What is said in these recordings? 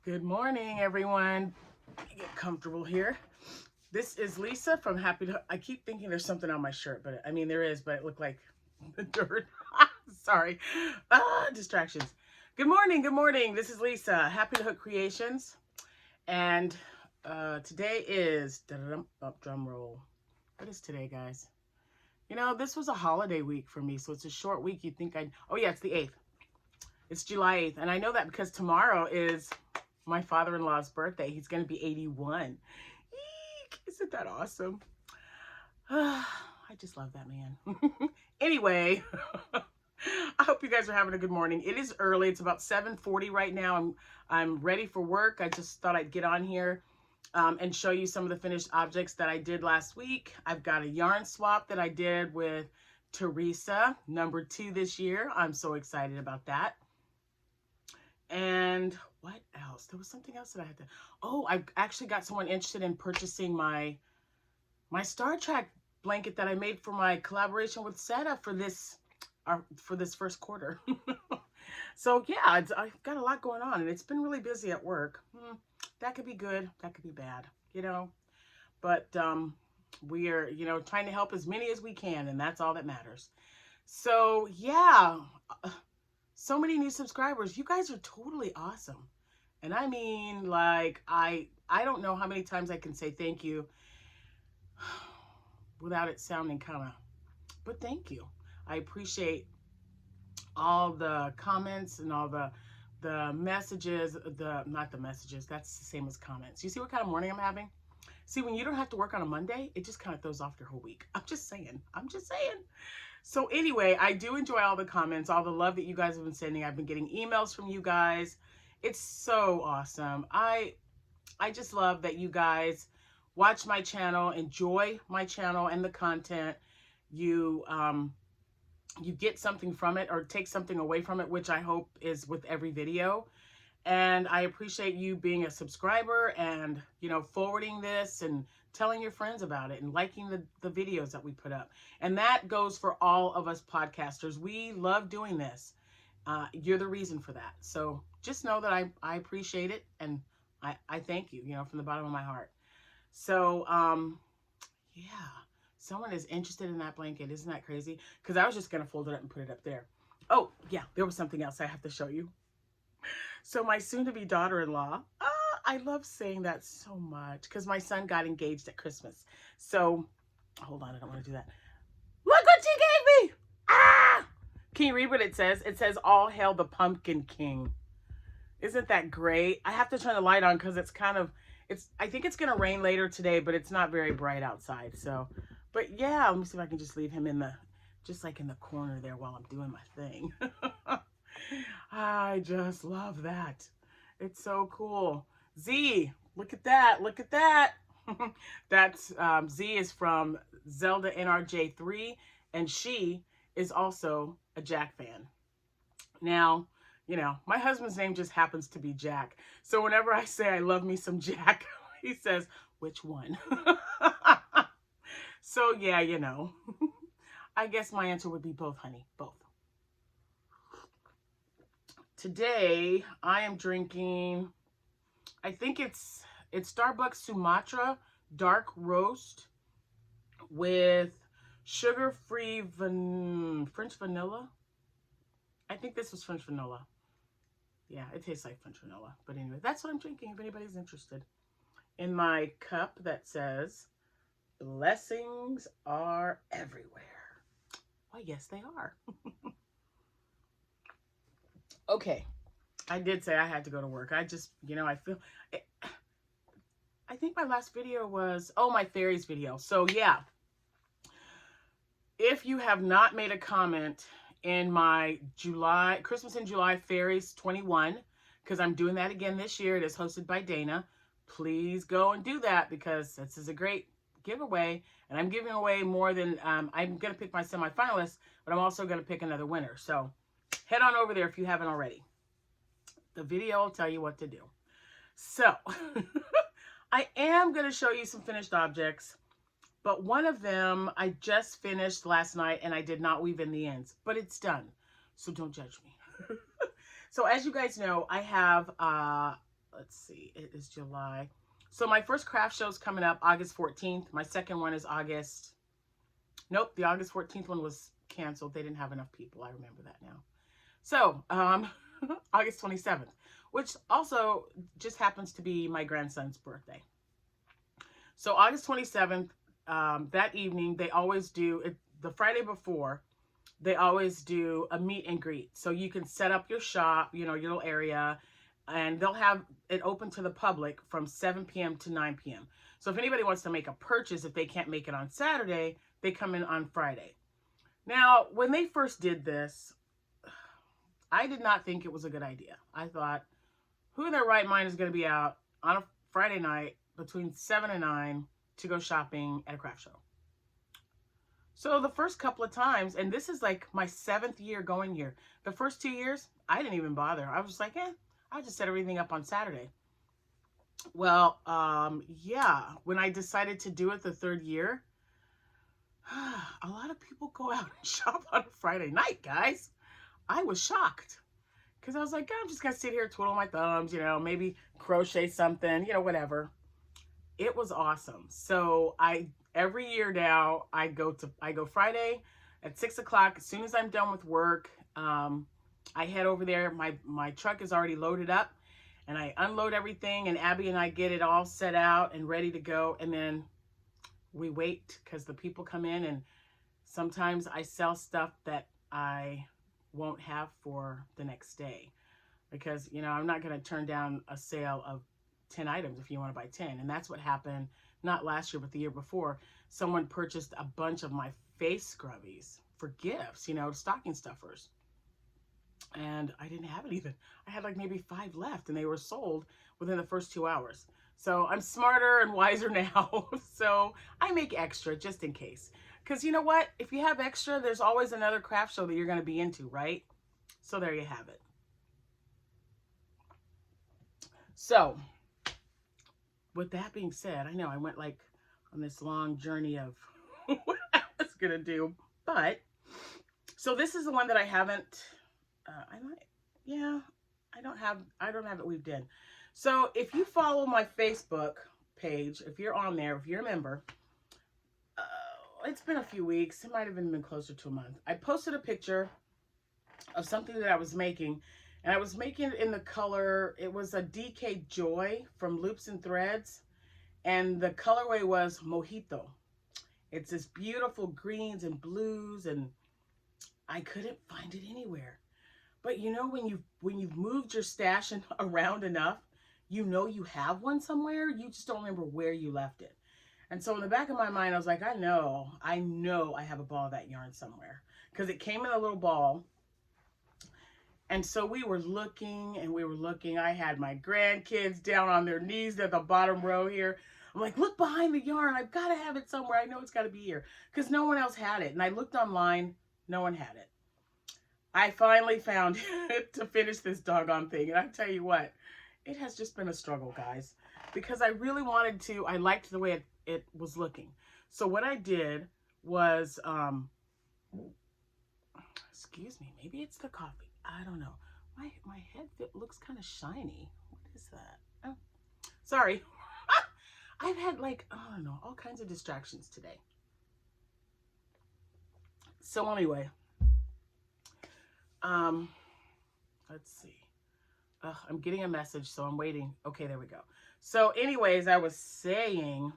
Good morning, everyone. Get comfortable here. This is Lisa from Happytohook. I keep thinking there's something on my shirt, but I mean there is, but it looked like the dirt. Sorry. Distractions. Good morning. Good morning. This is Lisa, Happytohook Creations, and today is drum roll. What is today, guys? You know, this was a holiday week for me, so it's a short week. You'd think I'd. Oh yeah, it's the 8th. It's July 8th, and I know that because tomorrow is my father-in-law's birthday. He's going to be 81. Eek, isn't that awesome? I just love that man. Anyway, I hope you guys are having a good morning. It is early. It's about 7:40 right now. I'm ready for work. I just thought I'd get on here and show you some of the finished objects that I did last week. I've got a yarn swap that I did with Teresa, number 2 this year. I'm so excited about that. And what else? There was something else that I had to. Oh, I actually got someone interested in purchasing my Star Trek blanket that I made for my collaboration with Seta for this first quarter. So yeah, I've got a lot going on, and it's been really busy at work. That could be good. That could be bad, you know. But we are, trying to help as many as we can, and that's all that matters. So yeah. So many new subscribers. You guys are totally awesome. And I mean, like, I don't know how many times I can say thank you without it sounding kind of, but thank you. I appreciate all the comments and all the messages, not the messages, that's the same as comments. You see what kind of morning I'm having? See, when you don't have to work on a Monday, it just kind of throws off your whole week. I'm just saying. So anyway, I do enjoy all the comments, all the love that you guys have been sending. I've been getting emails from you guys. It's so awesome. I just love that you guys watch my channel, enjoy my channel and the content. You get something from it or take something away from it, which I hope is with every video. And I appreciate you being a subscriber and, forwarding this and telling your friends about it and liking the videos that we put up. And that goes for all of us podcasters. We love doing this. You're the reason for that. So just know that I appreciate it. And I thank you, from the bottom of my heart. So, yeah, someone is interested in that blanket. Isn't that crazy? Because I was just going to fold it up and put it up there. Oh, yeah, there was something else I have to show you. So my soon-to-be daughter-in-law, I love saying that so much because my son got engaged at Christmas. So, hold on, I don't want to do that. Look what she gave me! Can you read what it says? It says, "All hail the Pumpkin King." Isn't that great? I have to turn the light on because it's kind of, I think it's going to rain later today, but it's not very bright outside. So, but yeah, let me see if I can just leave him just like in the corner there while I'm doing my thing. I just love that. It's so cool. Z, look at that. Look at that. That's Z is from Zelda NRJ3, and she is also a Jack fan. Now, my husband's name just happens to be Jack. So whenever I say I love me some Jack, he says, which one? So yeah, I guess my answer would be both, honey, both. Today, I am drinking, I think it's Starbucks Sumatra Dark Roast with sugar-free French vanilla. I think this was French vanilla. Yeah, it tastes like French vanilla. But anyway, that's what I'm drinking if anybody's interested. In my cup that says, "Blessings are everywhere." Why, yes, they are. Okay, I did say I had to go to work. I just, I feel, I think my last video was, my fairies video. So yeah, if you have not made a comment in my Christmas in July Fairies 21, because I'm doing that again this year. It is hosted by Dana. Please go and do that because this is a great giveaway. And I'm giving away more than, I'm going to pick my semifinalists, but I'm also going to pick another winner. So head on over there if you haven't already. The video will tell you what to do. So, I am going to show you some finished objects, but one of them I just finished last night and I did not weave in the ends, but it's done. So don't judge me. So as you guys know, I have let's see, it is July. So my first craft show is coming up August 14th. My second one is August. Nope, the August 14th one was canceled. They didn't have enough people. I remember that now. So, August 27th, which also just happens to be my grandson's birthday. So August 27th, that evening, they always do, the Friday before, they always do a meet and greet. So you can set up your shop, you know, your little area, and they'll have it open to the public from 7 p.m. to 9 p.m. So if anybody wants to make a purchase, if they can't make it on Saturday, they come in on Friday. Now, when they first did this, I did not think it was a good idea. I thought, who in their right mind is going to be out on a Friday night between 7 and 9 to go shopping at a craft show? So the first couple of times, and this is like my 7th year going here. The first 2 years, I didn't even bother. I was like, I'll just set everything up on Saturday. Well, yeah, when I decided to do it the 3rd year, a lot of people go out and shop on a Friday night, guys. I was shocked because I was like, I'm just going to sit here, twiddle my thumbs, you know, maybe crochet something, you know, whatever. It was awesome. So every year now I go Friday at 6 o'clock. As soon as I'm done with work, I head over there. My truck is already loaded up and I unload everything, and Abby and I get it all set out and ready to go. And then we wait because the people come in, and sometimes I sell stuff that I won't have for the next day because, you know, I'm not going to turn down a sale of 10 items if you want to buy 10. And that's what happened, not last year, but the year before. Someone purchased a bunch of my face scrubbies for gifts, you know, stocking stuffers. And I didn't have it even. I had like maybe 5 left, and they were sold within the first 2 hours. So I'm smarter and wiser now. So I make extra just in case. Because you know what? If you have extra, there's always another craft show that you're going to be into, right? So there you have it. So with that being said, I know I went like on this long journey of what I was going to do. But, so this is the one that I haven't, I don't have it weaved in. So if you follow my Facebook page, if you're on there, if you're a member, it's been a few weeks. It might have been closer to a month. I posted a picture of something that I was making, and I was making it in the color. It was a DK Joy from Loops and Threads, and the colorway was Mojito. It's this beautiful greens and blues, and I couldn't find it anywhere. But you know, when you've moved your stash around enough, you know you have one somewhere. You just don't remember where you left it. And so in the back of my mind, I was like, I know I have a ball of that yarn somewhere, because it came in a little ball. And so we were looking and we were looking. I had my grandkids down on their knees at the bottom row here. I'm like, look behind the yarn. I've got to have it somewhere. I know it's got to be here, because no one else had it. And I looked online. No one had it. I finally found it to finish this doggone thing. And I tell you what, it has just been a struggle, guys, because I really wanted to. I liked the way it was looking. So what I did was, excuse me, maybe it's the coffee. I don't know. My head looks kind of shiny. What is that? Oh, sorry. I've had like, I don't know, all kinds of distractions today. So anyway, let's see. I'm getting a message, so I'm waiting. Okay, there we go. So anyways, I was saying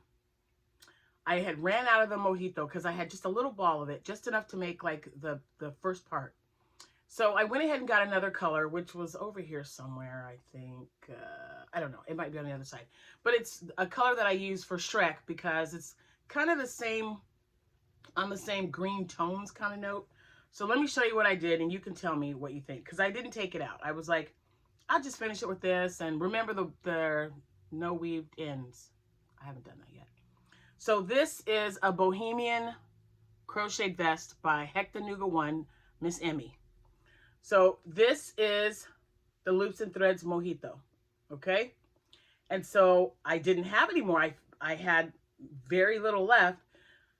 I had ran out of the Mojito because I had just a little ball of it, just enough to make like the first part. So I went ahead and got another color, which was over here somewhere, I think. I don't know. It might be on the other side. But it's a color that I use for Shrek because it's kind of the same, on the same green tones kind of note. So let me show you what I did, and you can tell me what you think, because I didn't take it out. I was like, I'll just finish it with this. And remember the no weaved ends. I haven't done that yet. So this is a Bohemian crocheted vest by Hectanuga 1, Miss Emmy. So this is the Loops and Threads Mojito, okay? And so I didn't have any more. I had very little left,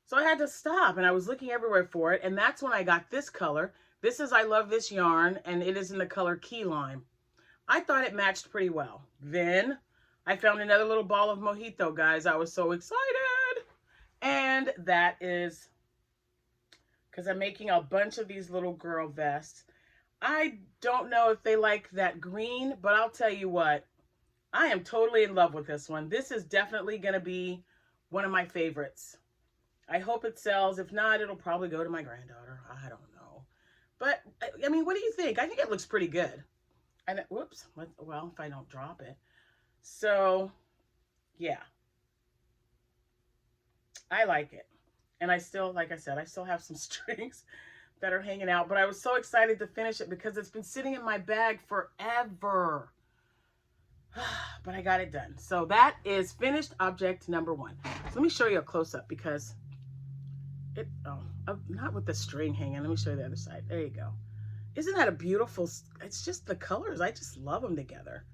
so I had to stop, and I was looking everywhere for it, and that's when I got this color. This is I Love This Yarn, and it is in the color Key Lime. I thought it matched pretty well. Then I found another little ball of mojito, guys. I was so excited. And that is because I'm making a bunch of these little girl vests. I don't know if they like that green, but I'll tell you what, I am totally in love with this one. This is definitely going to be one of my favorites. I hope it sells. If not, it'll probably go to my granddaughter. I don't know. But, I mean, what do you think? I think it looks pretty good. And, whoops. Well, if I don't drop it. So, yeah. I like it. And I still, like I said, I still have some strings that are hanging out. But I was so excited to finish it because it's been sitting in my bag forever. But I got it done. So that is finished object number 1. So let me show you a close-up because it, not with the string hanging. Let me show you the other side. There you go. Isn't that a beautiful, it's just the colors. I just love them together.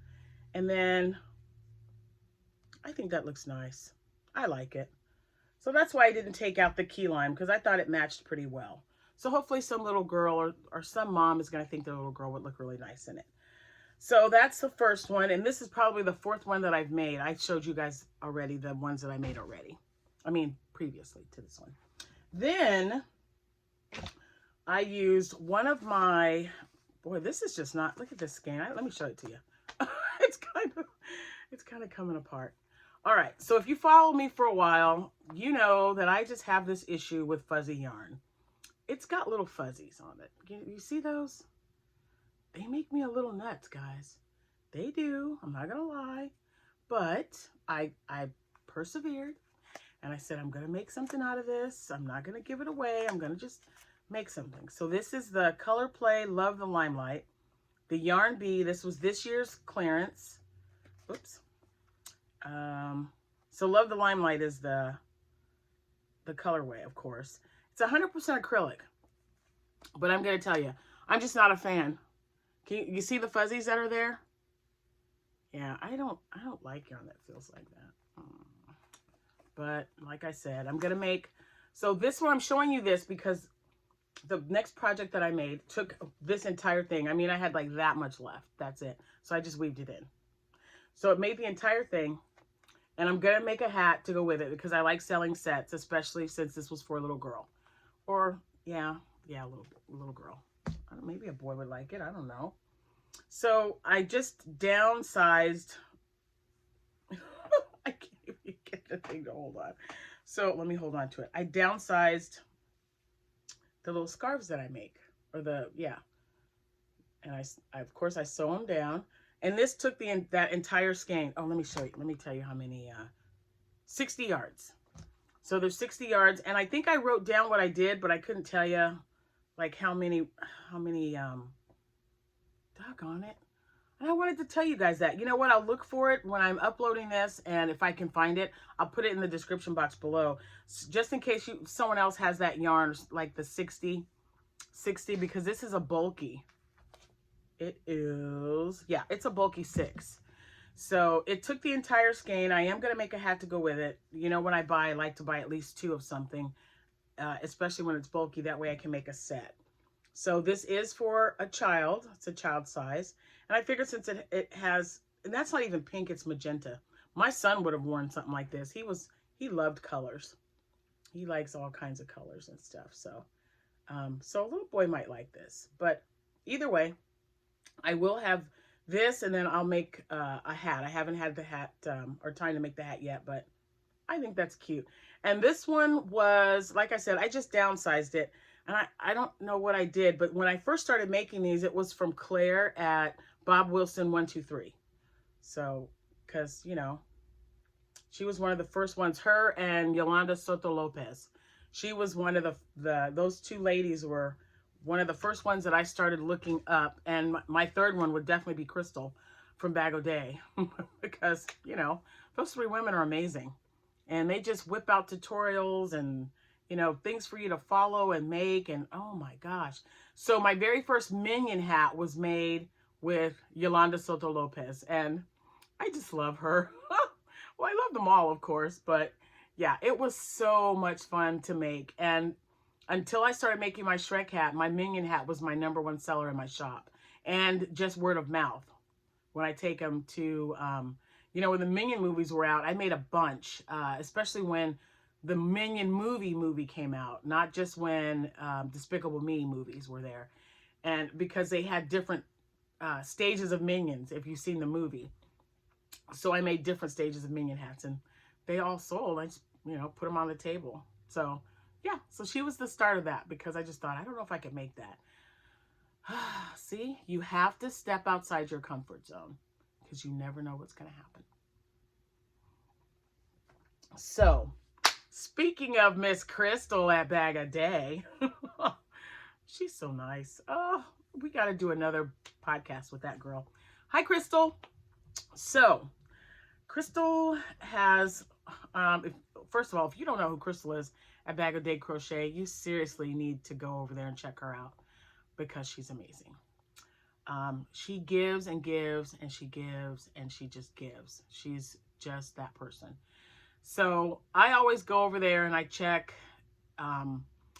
And then I think that looks nice. I like it. So that's why I didn't take out the key lime because I thought it matched pretty well. So hopefully some little girl or some mom is going to think the little girl would look really nice in it. So that's the first one. And this is probably the 4th one that I've made. I showed you guys already the ones that I made already. I mean, previously to this one. Then I used one of my, boy, this is just not, look at this skein. Let me show it to you. It's kind of coming apart. All right. So if you follow me for a while, you know that I just have this issue with fuzzy yarn. It's got little fuzzies on it. You see those? They make me a little nuts, guys. They do. I'm not going to lie. But I persevered. And I said, I'm going to make something out of this. I'm not going to give it away. I'm going to just make something. So this is the Color Play Love the Limelight. The Yarn Bee. This was this year's clearance. Oops. So Love the Limelight is the colorway, of course. It's 100% acrylic. But I'm going to tell you, I'm just not a fan. Can you see the fuzzies that are there? Yeah, I don't like yarn that feels like that. But like I said, I'm going to make, so this one, I'm showing you this because the next project that I made took this entire thing. I mean, I had like that much left. That's it. So I just weaved it in. So it made the entire thing. And I'm going to make a hat to go with it because I like selling sets, especially since this was for a little girl. Or, yeah, a little girl. Maybe a boy would like it. I don't know. So I just downsized. I can't even get the thing to hold on. So let me hold on to it. I downsized the little scarves that I make. Or the, yeah. And I of course, I sew them down. And this took that entire skein. Oh, let me show you. Let me tell you how many. 60 yards. So there's 60 yards. And I think I wrote down what I did, but I couldn't tell you like how many, doggone it. And I wanted to tell you guys that. You know what? I'll look for it when I'm uploading this. And if I can find it, I'll put it in the description box below. Just in case someone else has that yarn, like the 60, because this is a bulky. It is, yeah, it's a bulky 6. So it took the entire skein. I am going to make a hat to go with it. You know, when I buy, I like to buy at least 2 of something, especially when it's bulky. That way I can make a set. So this is for a child. It's a child size. And I figured since it has, and that's not even pink, it's magenta. My son would have worn something like this. He loved colors. He likes all kinds of colors and stuff. So, so a little boy might like this. But either way, I will have this, and then I'll make a hat. I haven't had the hat or time to make the hat yet, but I think that's cute. And this one was, like I said, I just downsized it. And I don't know what I did, but when I first started making these, it was from Claire at Bob Wilson 123. So, because, you know, she was one of the first ones, her and Yolanda Soto Lopez. She was one of those 2 ladies were one of the first ones that I started looking up. And my third one would definitely be Crystal from Bag O' Day. Because, you know, those 3 women are amazing. And they just whip out tutorials and, you know, things for you to follow and make. And, oh, my gosh. So my very first minion hat was made with Yolanda Soto Lopez. And I just love her. Well, I love them all, of course. But, yeah, it was so much fun to make. And until I started making my Shrek hat, my minion hat was my #1 seller in my shop. And just word of mouth. when I take them to, you know, when the Minion movies were out, I made a bunch, especially when the Minion movie came out, not just when Despicable Me movies were there. And because they had different stages of Minions, if you've seen the movie. So I made different stages of Minion hats, and they all sold. I just, you know, put them on the table. So yeah, so she was the start of that, because I just thought, I don't know if I could make that. See, you have to step outside your comfort zone, because you never know what's going to happen. So, speaking of Miss Crystal at Bag a Day, she's so nice. Oh, we got to do another podcast with that girl. Hi, Crystal. So, Crystal has, first of all, if you don't know who Crystal is at Bag a Day Crochet, you seriously need to go over there and check her out, because she's amazing. She gives and gives, and she gives, and she just gives. She's just that person. So I always go over there and I check,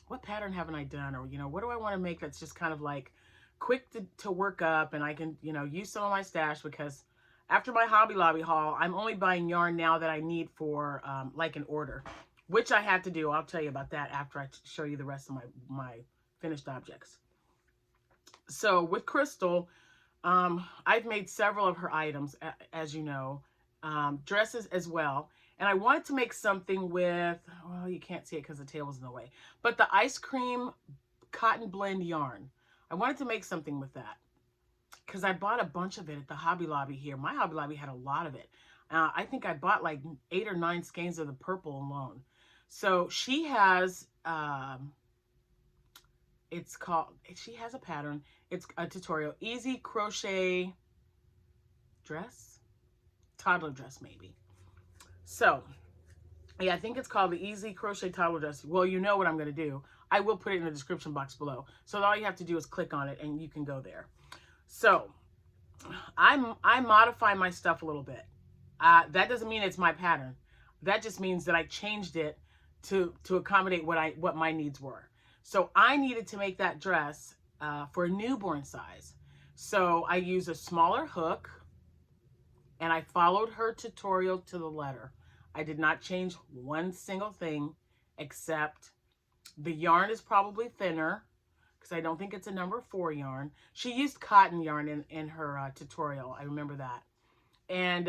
what pattern haven't I done? Or, you know, what do I want to make that's just kind of like quick to work up, and I can, you know, use some of my stash, because after my Hobby Lobby haul, I'm only buying yarn now that I need for like an order, which I had to do. I'll tell you about that after I show you the rest of my finished objects. So with Crystal, I've made several of her items, as you know, dresses as well. And I wanted to make something with, well, you can't see it because the table's in the way, but the ice cream cotton blend yarn. I wanted to make something with that, because I bought a bunch of it at the Hobby Lobby here. My Hobby Lobby had a lot of it. I think I bought like 8 or 9 skeins of the purple alone. So she has, it's called, she has a pattern. It's a tutorial, easy crochet dress, toddler dress maybe. So yeah, I think it's called the easy crochet toddler dress. Well, you know what I'm going to do. I will put it in the description box below. So all you have to do is click on it and you can go there. So I modify my stuff a little bit. That doesn't mean it's my pattern. That just means that I changed it to accommodate what my needs were. So I needed to make that dress for a newborn size. So I used a smaller hook, and I followed her tutorial to the letter. I did not change one single thing, except the yarn is probably thinner, because I don't think it's a number 4 yarn. She used cotton yarn in her tutorial. I remember that. And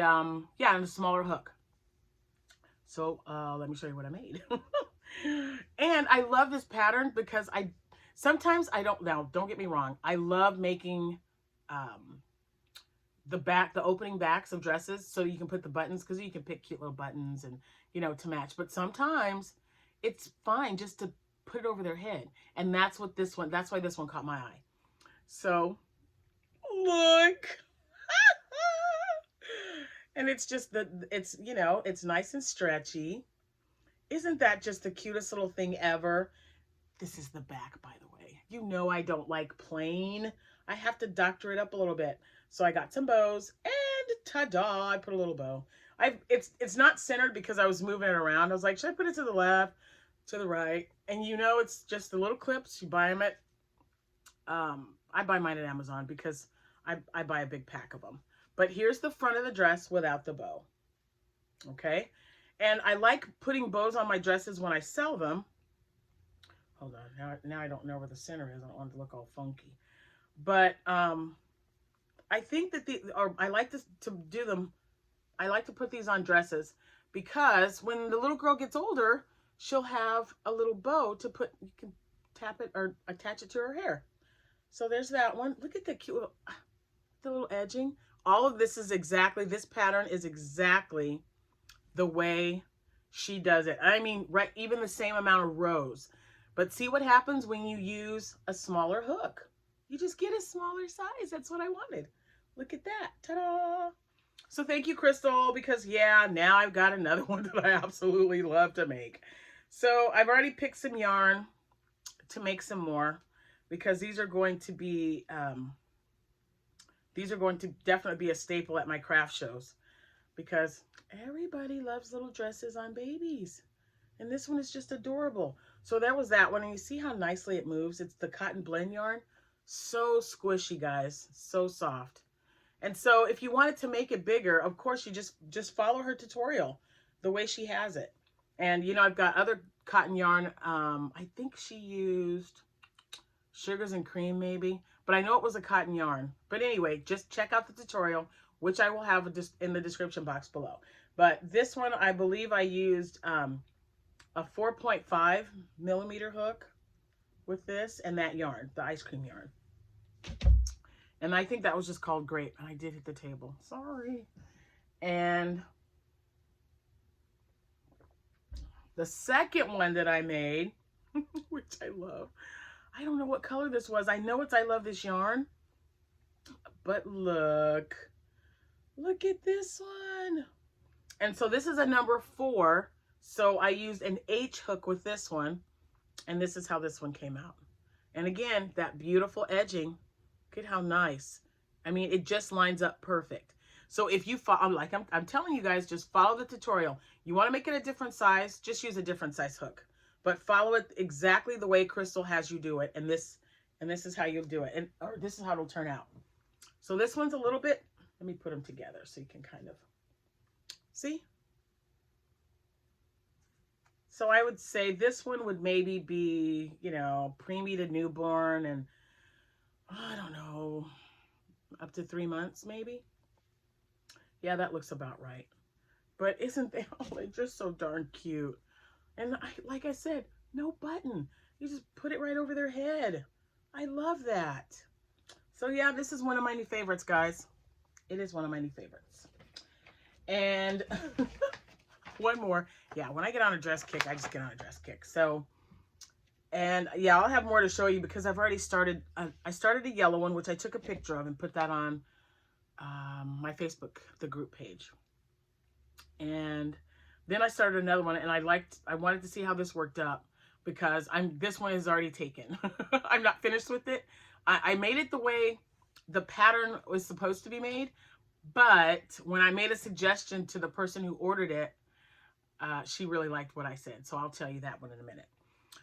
yeah, and a smaller hook. So let me show you what I made. And I love this pattern because sometimes I don't, now don't get me wrong, I love making the opening backs of dresses, so you can put the buttons, because you can pick cute little buttons and, you know, to match. But sometimes it's fine just to put it over their head. And that's why this one caught my eye. So look. And it's just it's, you know, it's nice and stretchy. Isn't that just the cutest little thing ever? This is the back, by the way. You know I don't like plain. I have to doctor it up a little bit. So I got some bows, and ta-da, I put a little bow. It's not centered because I was moving it around. I was like, should I put it to the left, to the right? And you know, it's just the little clips. You buy them at, I buy mine at Amazon because I buy a big pack of them. But here's the front of the dress without the bow. Okay? And I like putting bows on my dresses when I sell them. Hold on. Now I don't know where the center is. I don't want it to look all funky. But I think that I like to do them. I like to put these on dresses because when the little girl gets older, she'll have a little bow to put. You can tap it or attach it to her hair. So there's that one. Look at the cute the little edging. All of this is exactly, this pattern is exactly the way she does it. I mean, right, even the same amount of rows. But see what happens when you use a smaller hook. You just get a smaller size. That's what I wanted. Look at that. Ta-da! So thank you, Crystal, because yeah, now I've got another one that I absolutely love to make. So I've already picked some yarn to make some more, because these are going to be definitely be a staple at my craft shows, because everybody loves little dresses on babies. And this one is just adorable. So that was that one. And you see how nicely it moves? It's the cotton blend yarn. So squishy, guys. So soft. And so if you wanted to make it bigger, of course, you just follow her tutorial the way she has it. And, you know, I've got other cotton yarn. I think she used Sugars and Cream maybe, but I know it was a cotton yarn. But anyway, just check out the tutorial, which I will have in the description box below. But this one, I believe I used a 4.5 millimeter hook with this and that yarn, the ice cream yarn. And I think that was just called Grape. And I did hit the table. Sorry. And the second one that I made, which I love, I don't know what color this was. I know it's I love this yarn. But look at this one. And so this is a number 4. So I used an H hook with this one. And this is how this one came out. And again, that beautiful edging. Look at how nice. I mean, it just lines up perfect. So if you follow, like I'm telling you guys, just follow the tutorial. You want to make it a different size, just use a different size hook. But follow it exactly the way Crystal has you do it. And this is how you'll do it. Or this is how it'll turn out. So this one's a little bit, let me put them together so you can kind of see. So I would say this one would maybe be, you know, preemie to newborn and I don't know, up to 3 months maybe. Yeah, that looks about right. But isn't they all just so darn cute? And like I said, no button. You just put it right over their head. I love that. So yeah, this is one of my new favorites, guys. It is one of my new favorites. And one more. Yeah, when I get on a dress kick, I just get on a dress kick. So, and yeah, I'll have more to show you because I've already started. I started a yellow one, which I took a picture of and put that on my Facebook, the group page. And then I started another one, and I wanted to see how this worked up because this one is already taken. I'm not finished with it. I made it the way the pattern was supposed to be made, but when I made a suggestion to the person who ordered it, she really liked what I said. So I'll tell you that one in a minute.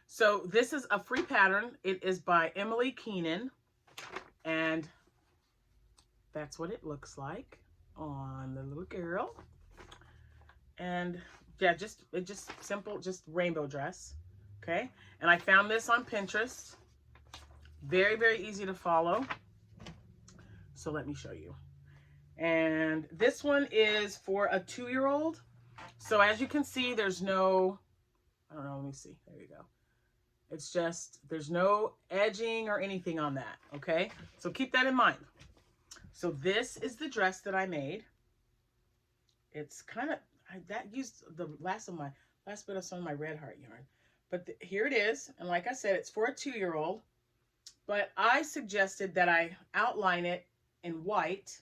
So this is a free pattern. It is by Emily Keenan, and that's what it looks like on the little girl. And yeah, just simple, just rainbow dress. Okay. And I found this on Pinterest. Very, very easy to follow. So let me show you. And this one is for a 2-year-old. So as you can see, there's no, I don't know, let me see. There you go. It's just, there's no edging or anything on that. Okay. So keep that in mind. So this is the dress that I made. It's kind of, that used the last bit of some of my red heart yarn. But here it is. And like I said, it's for a 2-year-old. But I suggested that I outline it in white.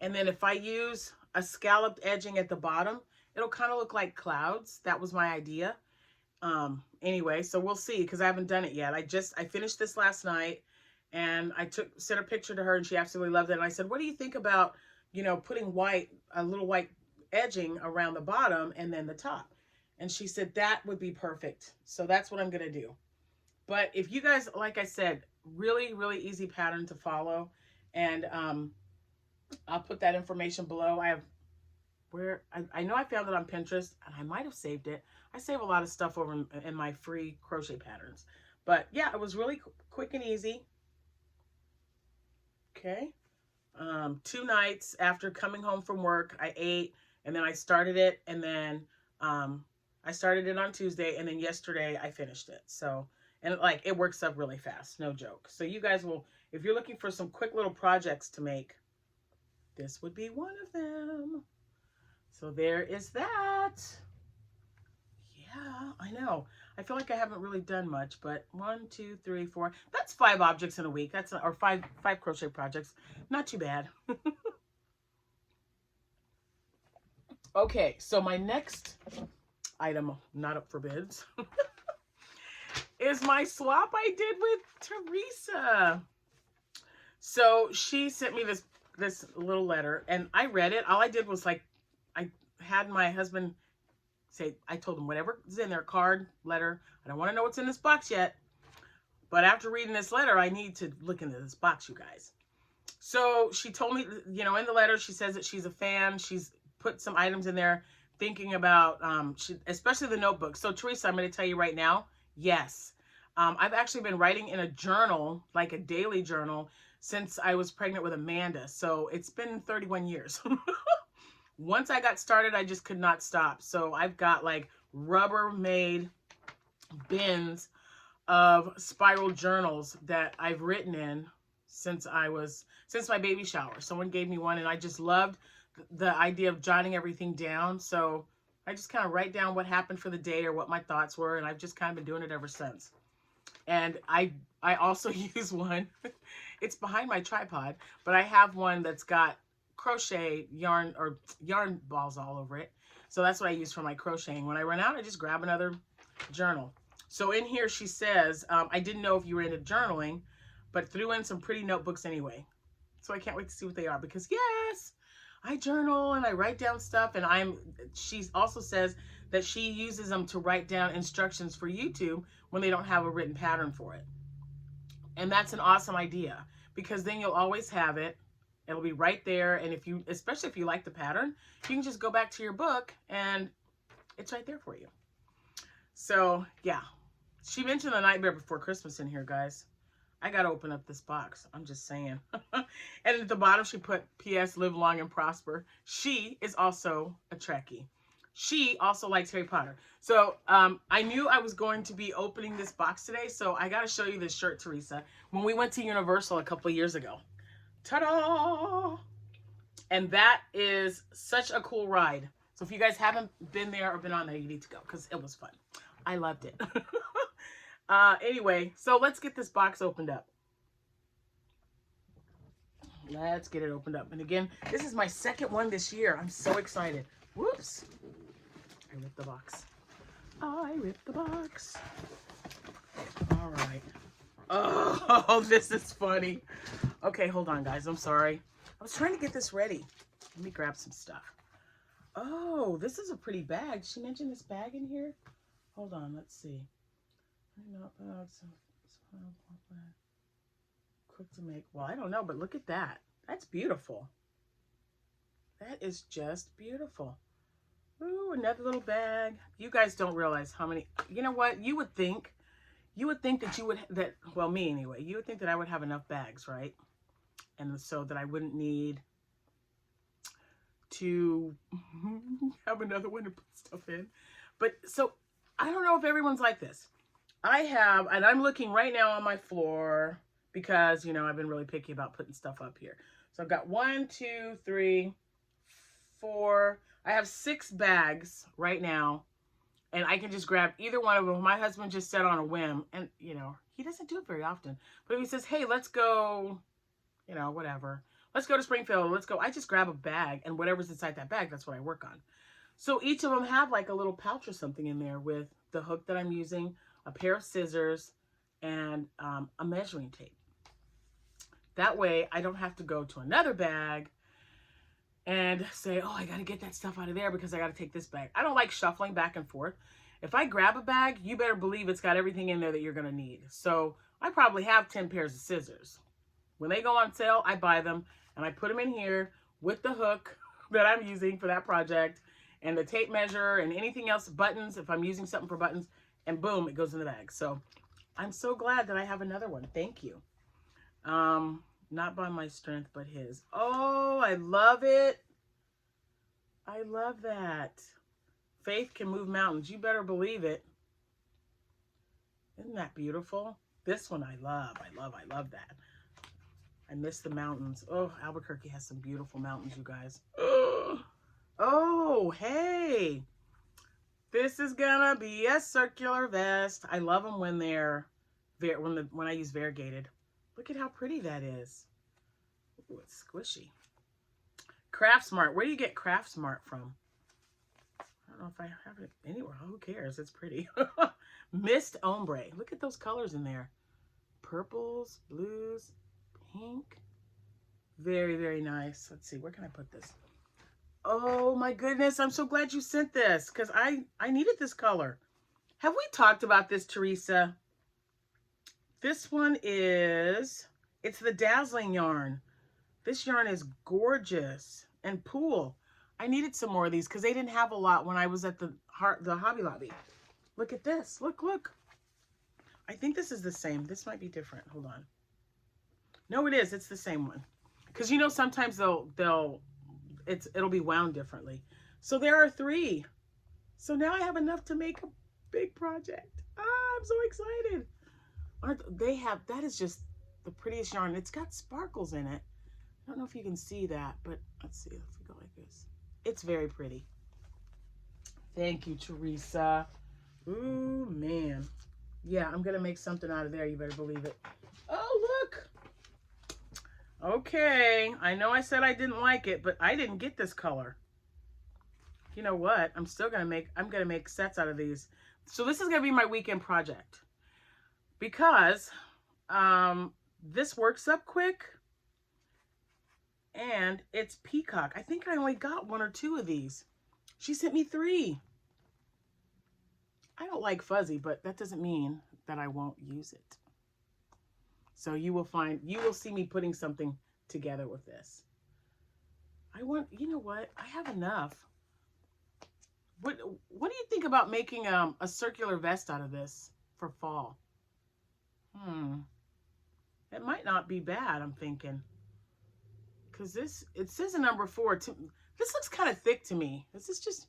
And then if I use a scalloped edging at the bottom, it'll kind of look like clouds. That was my idea. Anyway, so we'll see because I haven't done it yet. I finished this last night and I sent a picture to her and she absolutely loved it. And I said, what do you think about, you know, putting a little white edging around the bottom and then the top? And she said that would be perfect. So that's what I'm going to do. But if you guys, like I said, really, really easy pattern to follow. And I'll put that information below. I know I found it on Pinterest and I might have saved it. I save a lot of stuff over in my free crochet patterns. But yeah, it was really quick and easy. Okay. 2 nights after coming home from work, I ate and then I started it. And then I started it on Tuesday and then yesterday I finished it. So, and like it works up really fast, no joke. So you guys will, if you're looking for some quick little projects to make, this would be one of them. So there is that. Yeah, I know. I feel like I haven't really done much, but 1, 2, 3, 4. That's 5 objects in a week. That's or five crochet projects. Not too bad. Okay, so my next item, not up for bids, is my swap I did with Teresa. So she sent me this little letter and I read it. All I did was like, I had my husband say, I told him whatever's in there, card, letter, I don't want to know what's in this box yet. But after reading this letter, I need to look into this box, you guys. So she told me, you know, in the letter, she says that she's a fan. She's put some items in there thinking about, especially the notebook. So Teresa, I'm going to tell you right now, yes. I've actually been writing in a journal, like a daily journal, since I was pregnant with Amanda. So it's been 31 years. Once I got started, I just could not stop. So I've got like Rubbermaid bins of spiral journals that I've written in since my baby shower. Someone gave me one and I just loved the idea of jotting everything down. So I just kind of write down what happened for the day or what my thoughts were, and I've just kind of been doing it ever since. And I also use one. It's behind my tripod, but I have one that's got crochet yarn or yarn balls all over it. So that's what I use for my crocheting. When I run out, I just grab another journal. So in here she says, I didn't know if you were into journaling, but threw in some pretty notebooks anyway. So I can't wait to see what they are, because yes, I journal and I write down stuff. And she also says that she uses them to write down instructions for YouTube when they don't have a written pattern for it. And that's an awesome idea, because then you'll always have it. It'll be right there. And if you, especially if you like the pattern, you can just go back to your book and it's right there for you. So yeah, she mentioned The Nightmare Before Christmas in here, guys. I got to open up this box. I'm just saying. And at the bottom, she put, P.S. Live long and prosper. She is also a Trekkie. She also likes Harry Potter. So I knew I was going to be opening this box today. So I got to show you this shirt, Teresa. When we went to Universal a couple of years ago. Ta-da! And that is such a cool ride. So if you guys haven't been there or been on there, you need to go, because it was fun. I loved it. Anyway, so let's get this box opened up. Let's get it opened up. And again, this is my second one this year. I'm so excited. Whoops. I ripped the box. I ripped the box. All right. Oh, this is funny. Okay, hold on, guys. I'm sorry. I was trying to get this ready. Let me grab some stuff. Oh, this is a pretty bag. Did she mention this bag in here? Hold on. Let's see. Quick to make. Well, I don't know, but look at that. That's beautiful. That is just beautiful. Ooh, another little bag. You guys don't realize how many. You know what? You would think that you would, well, me anyway, you would think that I would have enough bags, right? And so that I wouldn't need to have another one to put stuff in. But so I don't know if everyone's like this. I have, and I'm looking right now on my floor because, you know, I've been really picky about putting stuff up here. So I've got 1, 2, 3, 4. I have 6 bags right now, and I can just grab either one of them. My husband just said on a whim, and, you know, he doesn't do it very often. But if he says, hey, let's go, you know, whatever. Let's go to Springfield. Let's go. I just grab a bag, and whatever's inside that bag, that's what I work on. So each of them have like a little pouch or something in there with the hook that I'm using, a pair of scissors, and a measuring tape. That way I don't have to go to another bag and say, oh, I got to get that stuff out of there because I got to take this bag. I don't like shuffling back and forth. If I grab a bag, you better believe it's got everything in there that you're going to need. So I probably have 10 pairs of scissors. When they go on sale, I buy them and I put them in here with the hook that I'm using for that project and the tape measure and anything else, buttons, if I'm using something for buttons, and boom, it goes in the bag. So I'm so glad that I have another one. Thank you. Not by my strength, but his. Oh, I love it. I love that. Faith can move mountains. You better believe it. Isn't that beautiful? This one I love. I love that. I miss the mountains. Oh, Albuquerque has some beautiful mountains, you guys. Oh, hey. This is gonna be a circular vest. I love them when they're when I use variegated. Look at how pretty that is. Ooh, it's squishy. Craft Smart. Where do you get Craft Smart from? I don't know if I have it anywhere. Who cares? It's pretty. Mist Ombre. Look at those colors in there. Purples, blues, pink. Very, very nice. Let's see. Where can I put this? Oh my goodness. I'm so glad you sent this because I needed this color. Have we talked about this, Teresa? This one is, it's the Dazzling yarn. This yarn is gorgeous. And Pool. I needed some more of these because they didn't have a lot when I was at the Hobby Lobby. Look at this. Look, look. I think this is the same. This might be different. Hold on. No, it is. It's the same one. Because you know sometimes it'll be wound differently. So there are 3. So now I have enough to make a big project. Ah, I'm so excited. That is just the prettiest yarn. It's got sparkles in it. I don't know if you can see that, but let's see. Let's go like this. It's very pretty. Thank you, Teresa. Ooh, man. Yeah, I'm going to make something out of there. You better believe it. Oh, look. Okay. I know I said I didn't like it, but I didn't get this color. You know what? I'm going to make sets out of these. So this is going to be my weekend project. Because this works up quick. And it's Peacock. I think I only got 1 or 2 of these. She sent me 3. I don't like fuzzy, but that doesn't mean that I won't use it. So you will see me putting something together with this. You know what? I have enough. What do you think about making a circular vest out of this for fall? It might not be bad, I'm thinking. Because it says a number 4. This looks kind of thick to me. This is just,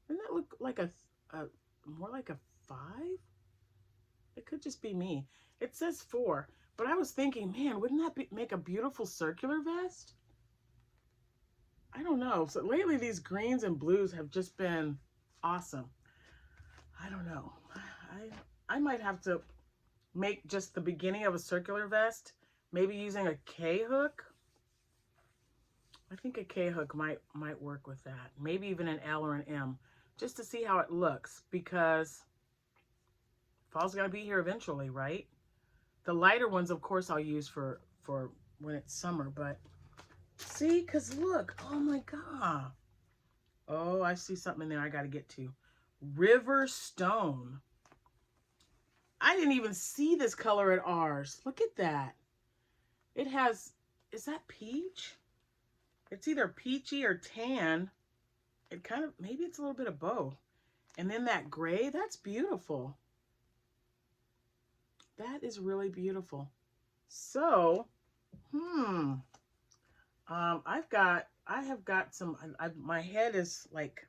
doesn't that look like more like a 5? It could just be me. It says 4. But I was thinking, man, wouldn't that make a beautiful circular vest? I don't know. So lately these greens and blues have just been awesome. I don't know. I might have to make just the beginning of a circular vest, maybe using a K-hook. I think a K-hook might work with that. Maybe even an L or an M, just to see how it looks, because fall's gonna be here eventually, right? The lighter ones, of course, I'll use for when it's summer, but see, because look, oh my God. Oh, I see something in there I got to get to. River Stone. I didn't even see this color at ours. Look at that. It has, is that peach? It's either peachy or tan. It kind of, maybe it's a little bit of both. And then that gray, that's beautiful. That is really beautiful. So, I have got some, my head is like,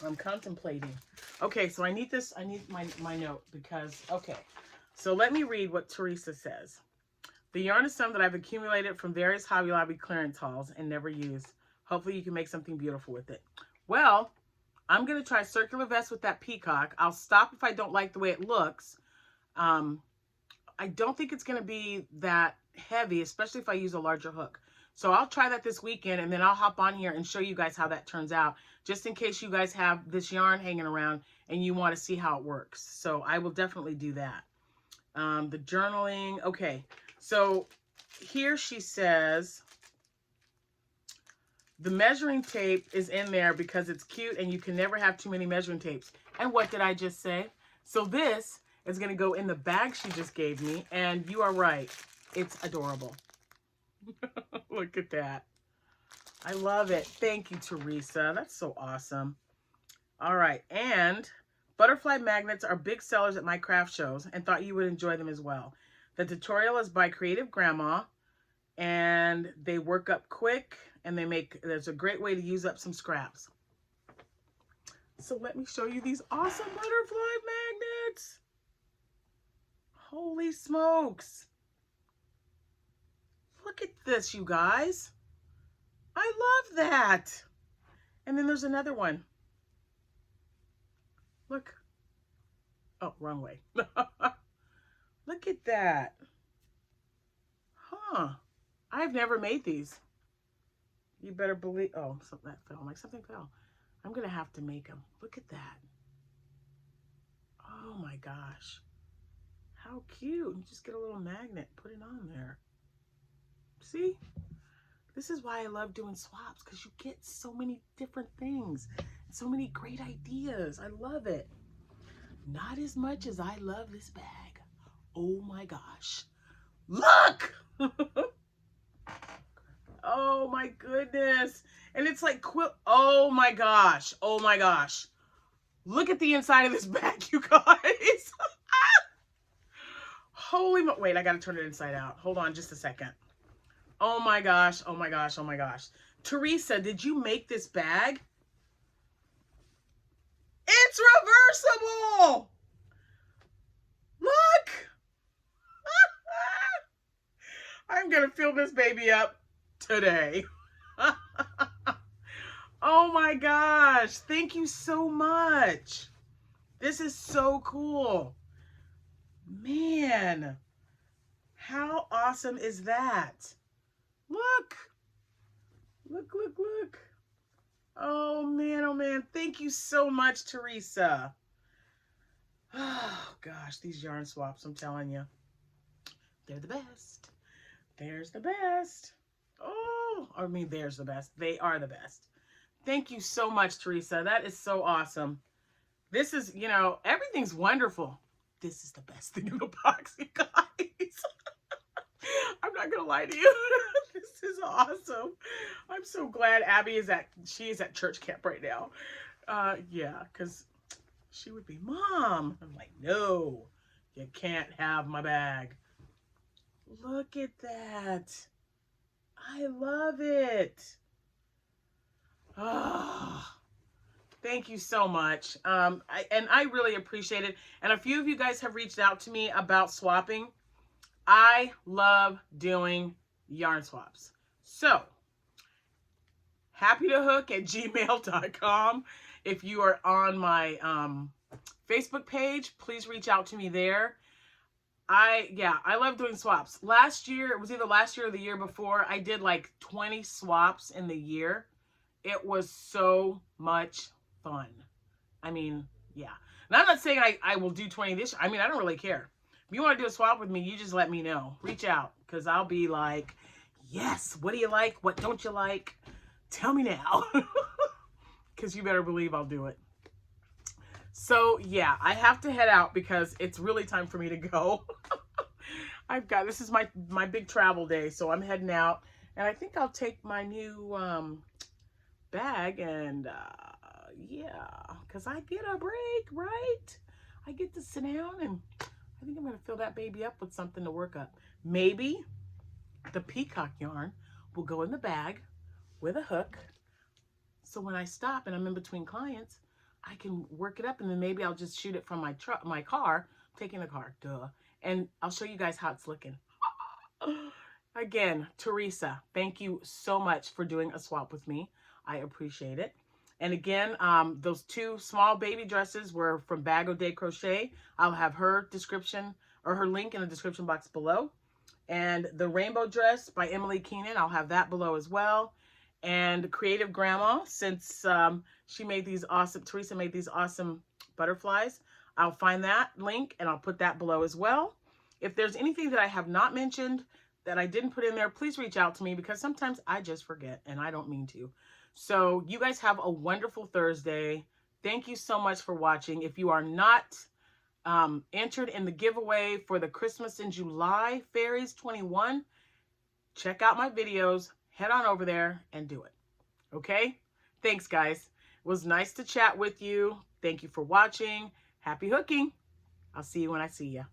I'm contemplating. Okay, so I need my note because, okay. So let me read what Teresa says. The yarn is some that I've accumulated from various Hobby Lobby clearance hauls and never used. Hopefully you can make something beautiful with it. Well, I'm going to try circular vest with that peacock. I'll stop if I don't like the way it looks. I don't think it's going to be that heavy, especially if I use a larger hook. So I'll try that this weekend, and then I'll hop on here and show you guys how that turns out, just in case you guys have this yarn hanging around and you want to see how it works. So I will definitely do that. The journaling. Okay. So here she says, the measuring tape is in there because it's cute and you can never have too many measuring tapes. And what did I just say? So this is going to go in the bag she just gave me. And you are right. It's adorable. Look at that. I love it. Thank you, Teresa. That's so awesome. All right. And butterfly magnets are big sellers at my craft shows and thought you would enjoy them as well. The tutorial is by Creative Grandma, and they work up quick, and there's a great way to use up some scraps. So let me show you these awesome butterfly magnets. Holy smokes. Look at this, you guys. I love that. And then there's another one. Look. Oh, wrong way. Look at that. Huh. I've never made these. You better believe. Oh, something that fell. Like something fell. I'm going to have to make them. Look at that. Oh my gosh. How cute. You just get a little magnet. Put it on there. See? This is why I love doing swaps, because you get so many different things. So many great ideas. I love it. Not as much as I love this bag. Oh my gosh. Look! Oh my goodness. And it's like oh my gosh. Oh my gosh. Look at the inside of this bag, you guys. Wait, I gotta turn it inside out. Hold on just a second. Oh my gosh. Oh my gosh. Oh my gosh. Teresa, did you make this bag? It's reversible. Look. I'm gonna fill this baby up today. Oh my gosh. Thank you so much. This is so cool. Man, how awesome is that? Look. Look, look, look. Oh man, oh man. Thank you so much, Teresa. Oh gosh, these yarn swaps, I'm telling you. They're the best. There's the best. Oh, I mean, there's the best. They are the best. Thank you so much, Teresa. That is so awesome. This is, you know, everything's wonderful. This is the best thing in the box, you guys. I'm not going to lie to you. This is awesome. I'm so glad Abby is she is at church camp right now. Yeah, because she would be, Mom. I'm like, no, you can't have my bag. Look at that. I love it. Oh, thank you so much. I really appreciate it. And a few of you guys have reached out to me about swapping. I love doing yarn swaps. So, happytohook@gmail.com. If you are on my Facebook page, please reach out to me there. I love doing swaps. Last year, it was either last year or the year before, I did like 20 swaps in the year. It was so much fun. I mean, yeah. And I'm not saying I will do 20 this year. I mean, I don't really care. If you want to do a swap with me, you just let me know. Reach out, because I'll be like, yes, what do you like? What don't you like? Tell me now. Because you better believe I'll do it. So, yeah, I have to head out because it's really time for me to go. This is my big travel day, so I'm heading out. And I think I'll take my new bag and, yeah, because I get a break, right? I get to sit down, and I think I'm going to fill that baby up with something to work up. Maybe the peacock yarn will go in the bag with a hook. So when I stop and I'm in between clients, I can work it up, and then maybe I'll just shoot it from my car, taking the car, duh. And I'll show you guys how it's looking. Again, Teresa, thank you so much for doing a swap with me. I appreciate it. And again, those two small baby dresses were from Bag O' Day Crochet. I'll have her description or her link in the description box below. And the rainbow dress by Emily Keenan, I'll have that below as well. And Creative Grandma, since Teresa made these awesome butterflies, I'll find that link and I'll put that below as well. If there's anything that I have not mentioned that I didn't put in there, please reach out to me, because sometimes I just forget and I don't mean to. So you guys have a wonderful Thursday. Thank you so much for watching. If you are not entered in the giveaway for the Christmas in July Fairies 21, check out my videos. Head on over there and do it. Okay? Thanks, guys. It was nice to chat with you. Thank you for watching. Happy hooking. I'll see you when I see you.